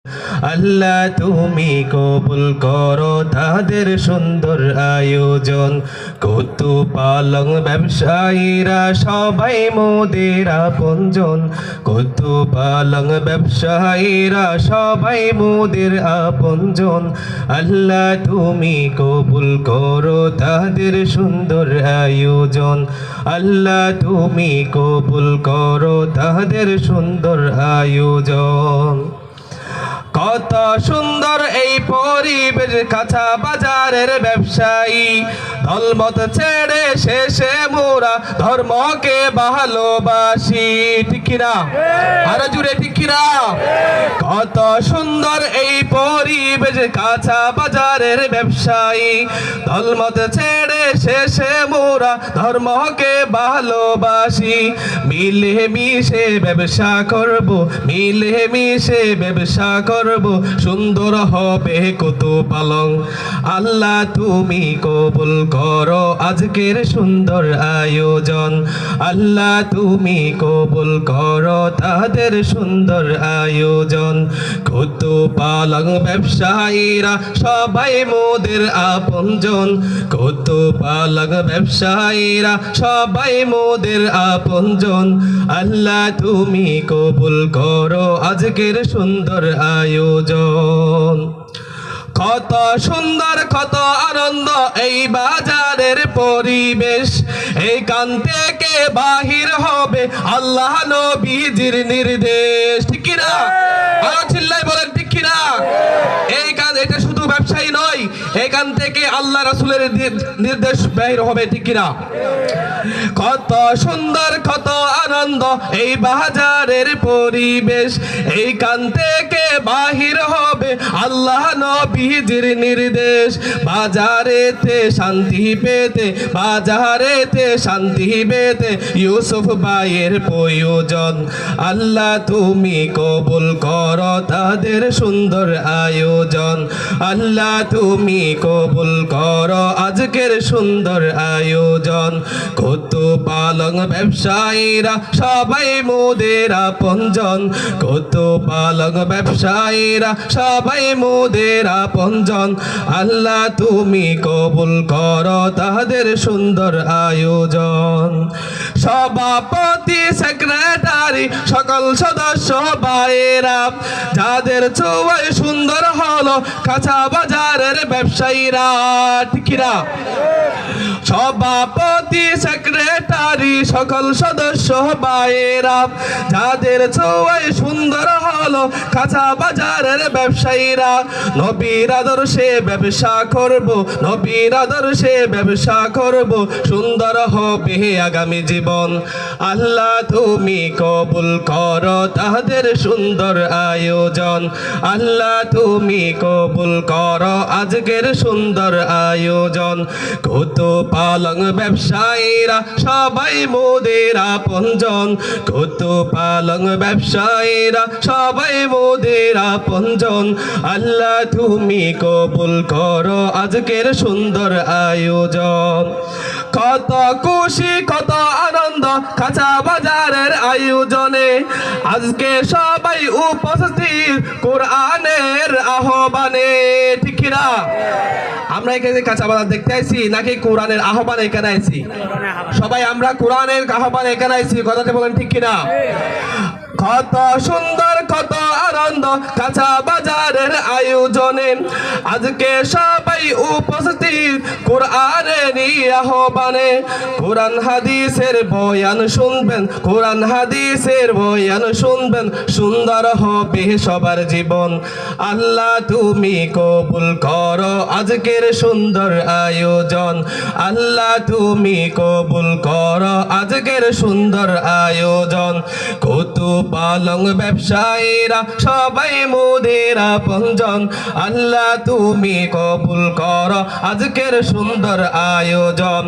আল্লাহ তুমি কবুল করো তাদের সুন্দর আয়োজন। কত পালং ব্যবসায়ীরা সবাই মোদের আপনজন। কত পালং ব্যবসায়ীরা সবাই মোদের আপনজন। আল্লাহ তুমি কবুল করো তাদের সুন্দর আয়োজন। আল্লাহ তুমি কবুল করো তাদের সুন্দর আয়োজন। কত সুন্দর এই পরিবেশ, কাঁচা বাজারের ব্যবসায়ী দলমত ছেড়ে শেষে মোরা ধর্মকে ভালোবাসি। ঠিক কিনা? আরো জুড়ে ঠিক কিনা? কত সুন্দর এই পরিবেশ, কাঁচা বাজারের ব্যবসায়ী দলমত ছেড়ে শেষে মোরা ধর্মকে ভালোবাসি। মিলে মিশে ব্যবসা করব, মিলে মিশে ব্যবসা করব, সুন্দর হবে কত পালং। আল্লাহ তুমি কবুল করো আজকের সুন্দর আয়োজন। আল্লাহ তুমি কবুল করো তাদের সুন্দর আয়োজন। কত পালং ব্যবসায়ীরা সবাই মোদের আপনজন। কত পালং ব্যবসায়ীরা সবাই মোদের আপনজন। আল্লাহ তুমি কবুল করো আজকের সুন্দর আয়োজন। কত সুন্দর কত আনন্দ এই বাজারের পরিবেশ, এইখান থেকে বাহির হবে আল্লাহ নবীজির নির্দেশ। ঠিক কিনা? চিল্লাই বলেন ঠিক কিনা? এটা শুধু ব্যবসায়ী নয়, এখান থেকে আল্লাহ রাসূলের নির্দেশ বাহির হবে। ঠিক কিনা? কত সুন্দর কত আনন্দ এই বাজারের পরিবেশ, এইখান থেকে বাহির হবে আল্লাহ নবীজির নির্দেশ। বাজারেতে শান্তি পেতে, বাজারেতে শান্তি পেতে ইউসুফ ভাইয়ের প্রয়োজন। আল্লাহ তুমি কবুল করো তাদের সুন্দর আয়োজন। আল্লাহ তুমি কবুল করো আজকের সুন্দর আয়োজন। কত পালং ব্যবসায়ীরা সবাই মোদের আপনজন। কত পালং ব্যবসায়ীরা সবাই মোদের আপনজন। আল্লাহ তুমি কবুল করো তাদের সুন্দর আয়োজন। সভাপতি সেক্রেটারি সকল সদস্য ভাইয়েরা যাদের চোয়াই সুন্দর হলো কাঁচা বাজারের ব্যবসায়ীরা। ঠিক কিনা? সভাপতি সেক্রেটারি সকল সদস্য ভাইয়েরা যাদের চোয়াই সুন্দর হলো কাঁচা বাজারের ব্যবসায়ীরা। নবীর আদর্শে ব্যবসা করব, নবীর আদর্শে ব্যবসা করব, সুন্দর হবে আগামী জীবন। আল্লাহ তুমি কবুল করো তাদের সুন্দর আয়োজন। আল্লাহ তুমি কবুল করো আজকের সুন্দর আয়োজন। কত পালং ব্যবসায়ীরা সবাই মোদের আপনজন। কত পালং ব্যবসায়ীরা সবাই মোদের আপনজন। আল্লাহ তুমি কবুল করো আজকের সুন্দর আয়োজন। কত খুশি কত আনন্দ কাঁচা বাজারের আয়োজনে, আজকে সবাই উপস্থিত কোরআনের আহ্বানে। ঠিক কিনা? আমরা এখানে কাঁচা বাজার দেখতে আইছি নাকি কোরআনের আহ্বান এখানে আইছি? সবাই আমরা কোরআনের আহ্বান এখানে আইছি। কথাটা বলেন ঠিক কিনা? কত সুন্দর কত আনন্দ কাঁচা বাজারের আয়োজনে, আজকে সবাই উপস্থিত কোরআনের আহ্বানে। কোরআন হাদিসের বয়ান শুনবেন, কোরআন হাদিসের বয়ান শুনবেন, সুন্দর হবে সবার জীবন। আল্লাহ তুমি কবুল করো আজকের সুন্দর আয়োজন। আল্লাহ তুমি কবুল করো আজকের সুন্দর আয়োজন। কত পালং ব্যবসায়ীরা সবাই মোদের আপনজন। আল্লাহ তুমি কবুল করো আজকের সুন্দর আয়োজন।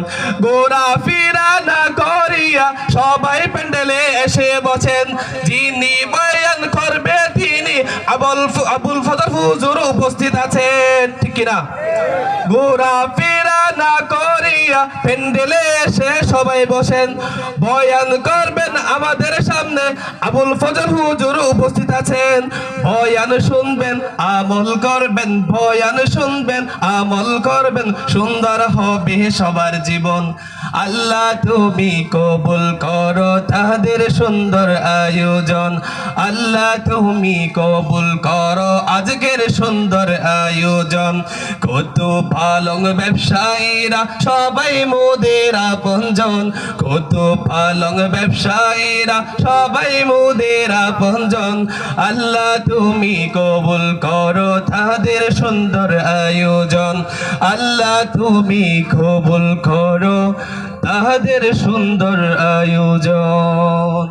গোরা ফিরা না করিয়া সবাই প্যান্ডেলে এসে বসেন, যিনি বয়ান করবে তিনি আবুল ফজর হুজুর উপস্থিত আছেন। ঠিক কিনা? গোরা ফিরা না করিয়া প্যান্ডেলে এসে সবাই বসেন। বয়ান করবেন আমাদের সামনে আবুল ফজল হুজুর উপস্থিত আছেন। বয়ান শুনবেন, আমল করবেন, বয়ান শুনবেন, আমল করবেন, সুন্দর হবে সবার জীবন। আল্লাহ তুমি কবুল করো তাদের সুন্দর আয়োজন। আল্লাহ তুমি কবুল করো আজকের সুন্দর আয়োজন। কত পালং ব্যবসায়ীরা সবাই মোদের আপনজন, কত পালং ব্যবসায়ীরা সবাই মোদের আপনজন। আল্লাহ তুমি কবুল করো তাদের সুন্দর আয়োজন। আল্লাহ তুমি কবুল করো তাহাদের সুন্দর আয়োজন।